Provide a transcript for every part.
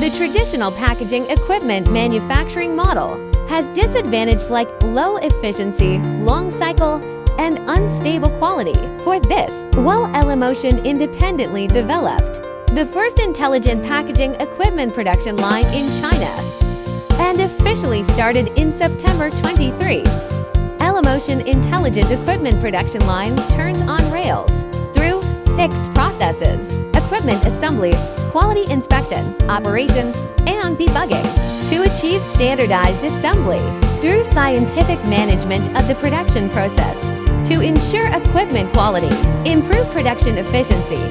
The traditional packaging equipment manufacturing model has disadvantages like low efficiency, long cycle, and unstable quality. For this, while Elemotion independently developed the first intelligent packaging equipment production line in China and officially started in September 23, Elemotion Intelligent Equipment Production Line turns on rails through 6 processes: equipment assembly, quality inspection, operation, and debugging, to achieve standardized assembly through scientific management of the production process to ensure equipment quality, improve production efficiency,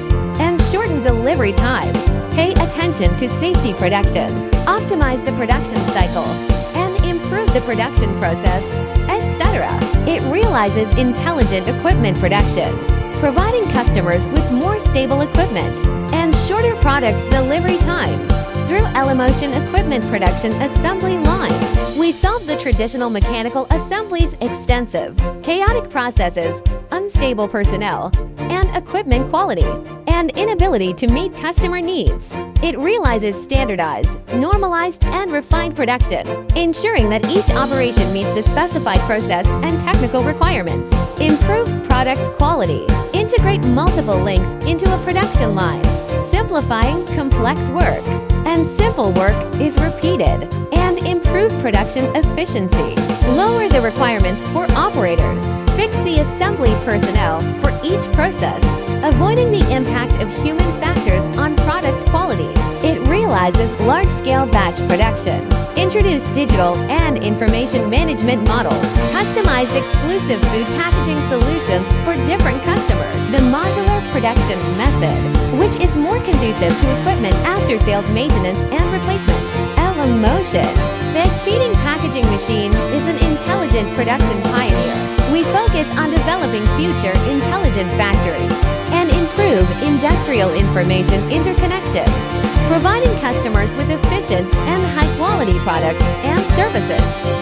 and shorten delivery time. Pay attention to safety production, optimize the production cycle, and improve the production process, etc. It realizes intelligent equipment production, providing customers with more stable equipment and shorter product delivery times. Through Elemotion Equipment Production Assembly Line, we solve the traditional mechanical assembly's extensive, chaotic processes, unstable personnel, and equipment quality, and inability to meet customer needs. It realizes standardized, normalized, and refined production, ensuring that each operation meets the specified process and technical requirements. Improve product quality. Integrate multiple links into a production line, simplifying complex work. And simple work is repeated, and improve production efficiency. Lower the requirements for operators. Fix the assembly personnel for each process, avoiding the impact of human factors on product quality. It realizes large-scale batch production. Introduce digital and information management models. Customized exclusive food packaging solutions for different customers. The modular production method, which is more conducive to equipment after-sales maintenance and replacement. Elemotion, the feeding packaging machine, is an intelligent production pioneer. We focus on developing future intelligent factories and improve industrial information interconnection, providing customers with efficient and high-quality products and services.